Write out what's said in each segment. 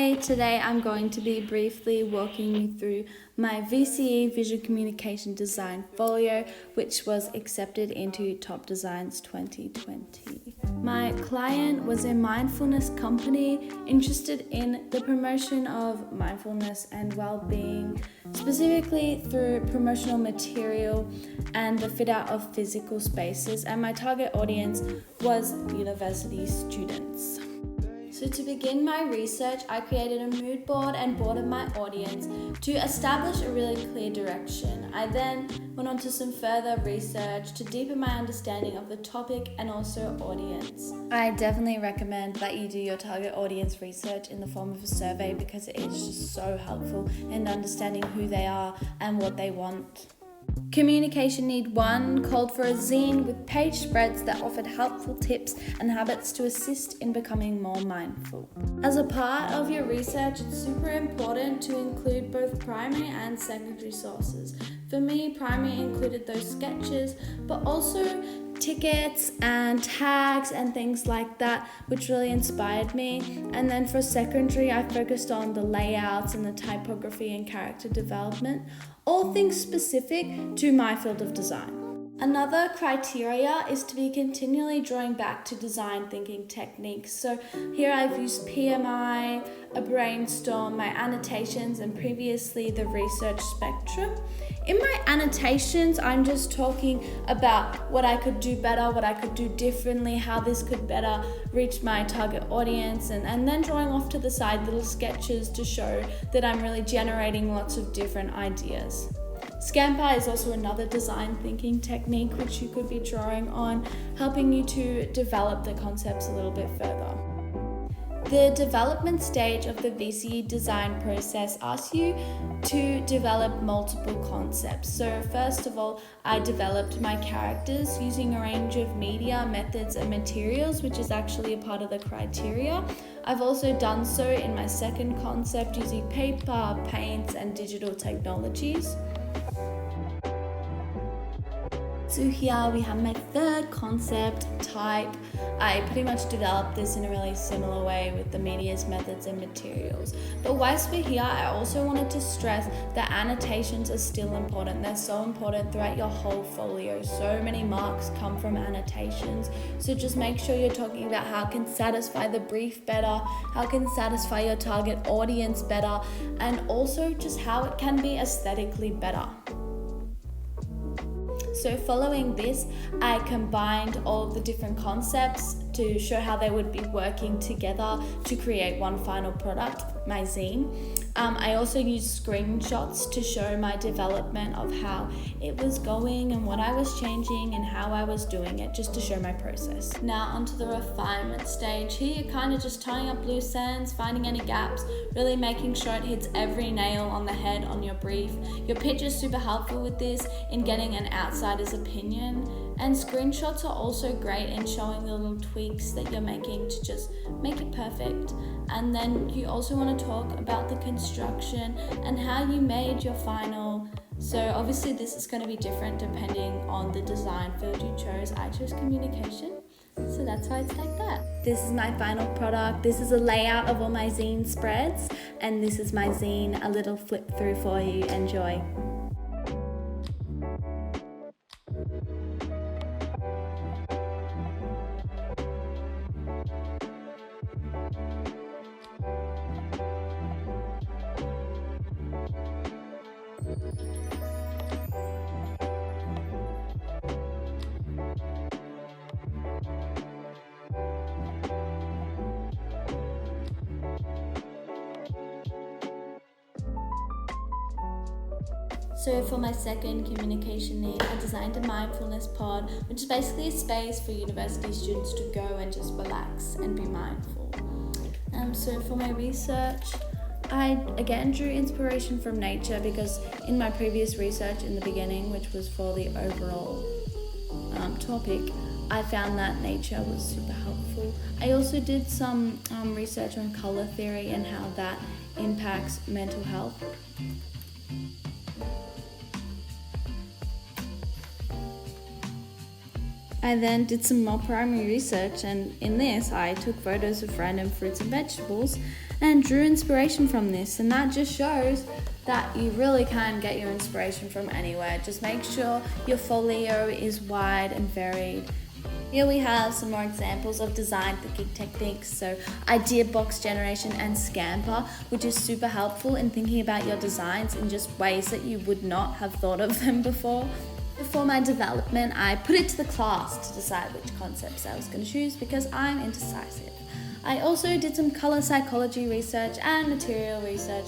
Hi, today I'm going to be briefly walking you through my VCE Visual Communication Design Folio, which was accepted into Top Designs 2020. My client was a mindfulness company interested in the promotion of mindfulness and well-being, specifically through promotional material and the fit out of physical spaces, and my target audience was university students. So to begin my research, I created a mood board and boarded my audience to establish a really clear direction. I then went on to some further research to deepen my understanding of the topic and also audience. I definitely recommend that you do your target audience research in the form of a survey because it is just so helpful in understanding who they are and what they want. Communication Need 1 called for a zine with page spreads that offered helpful tips and habits to assist in becoming more mindful. As a part of your research, it's super important to include both primary and secondary sources. For me, primary included those sketches, but also tickets and tags and things like that, which really inspired me. And then for secondary, I focused on the layouts and the typography and character development, all things specific to my field of design. Another criteria is to be continually drawing back to design thinking techniques. So here I've used PMI, a brainstorm, my annotations, and previously the research spectrum. In my annotations, I'm just talking about what I could do better, what I could do differently, how this could better reach my target audience, and then drawing off to the side little sketches to show that I'm really generating lots of different ideas. Scamper is also another design thinking technique which you could be drawing on, helping you to develop the concepts a little bit further. The development stage of the VCE design process asks you to develop multiple concepts. So first of all, I developed my characters using a range of media, methods and materials, which is actually a part of the criteria. I've also done so in my second concept using paper, paints and digital technologies. So here we have my third concept, type. I pretty much developed this in a really similar way with the medias, methods and materials. But whilst we're here, I also wanted to stress that annotations are still important. They're so important throughout your whole folio. So many marks come from annotations. So just make sure you're talking about how it can satisfy the brief better, how it can satisfy your target audience better, and also just how it can be aesthetically better. So following this, I combined all of the different concepts to show how they would be working together to create one final product, my zine. I also used screenshots to show my development of how it was going and what I was changing and how I was doing it, just to show my process. Now onto the refinement stage. Here you're kind of just tying up loose ends, finding any gaps, really making sure it hits every nail on the head on your brief. Your pitch is super helpful with this in getting an outsider's opinion, and screenshots are also great in showing the little tweaks that you're making to just make it perfect. And then you also want to talk about the construction and how you made your final. So obviously this is going to be different depending on the design field you chose. I chose communication, so that's why it's like that. This is my final product. This is a layout of all my zine spreads, and this is my zine, a little flip through for you. Enjoy. So for my second communication need, I designed a mindfulness pod, which is basically a space for university students to go and just relax and be mindful. So for my research, I again drew inspiration from nature because in my previous research in the beginning, which was for the overall topic, I found that nature was super helpful. I also did some research on colour theory and how that impacts mental health. I then did some more primary research, and in this I took photos of random fruits and vegetables and drew inspiration from this, and that just shows that you really can get your inspiration from anywhere. Just make sure your folio is wide and varied. Here we have some more examples of design thinking techniques, so idea box generation and Scamper, which is super helpful in thinking about your designs in just ways that you would not have thought of them before. For my development, I put it to the class to decide which concepts I was going to choose because I'm indecisive. I also did some color psychology research and material research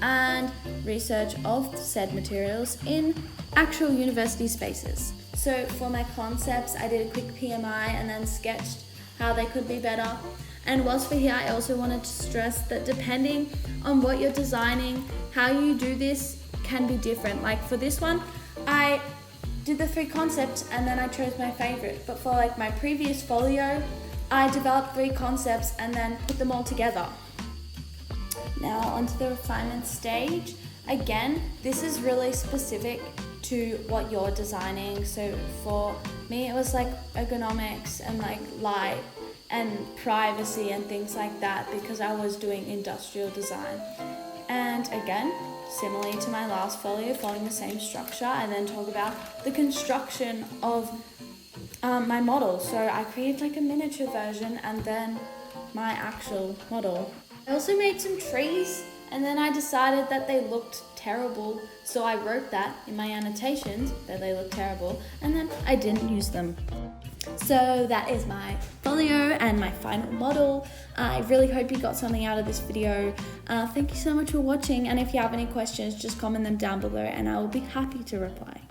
and research of said materials in actual university spaces. So for my concepts, I did a quick PMI and then sketched how they could be better. And whilst for here, I also wanted to stress that depending on what you're designing, how you do this can be different. Like for this one, I did the 3 concepts and then I chose my favorite. But for like my previous folio, I developed 3 concepts and then put them all together. Now onto the refinement stage. Again, this is really specific to what you're designing. So for me, it was like ergonomics and like light and privacy and things like that because I was doing industrial design. And again, similarly to my last folio, following the same structure, I then talk about the construction of my model. So I created like a miniature version and then my actual model. I also made some trees and then I decided that they looked terrible. So I wrote that in my annotations that they looked terrible and then I didn't use them. So that is my folio and my final model. I really hope you got something out of this video. Thank you so much for watching, and if you have any questions, just comment them down below and I will be happy to reply.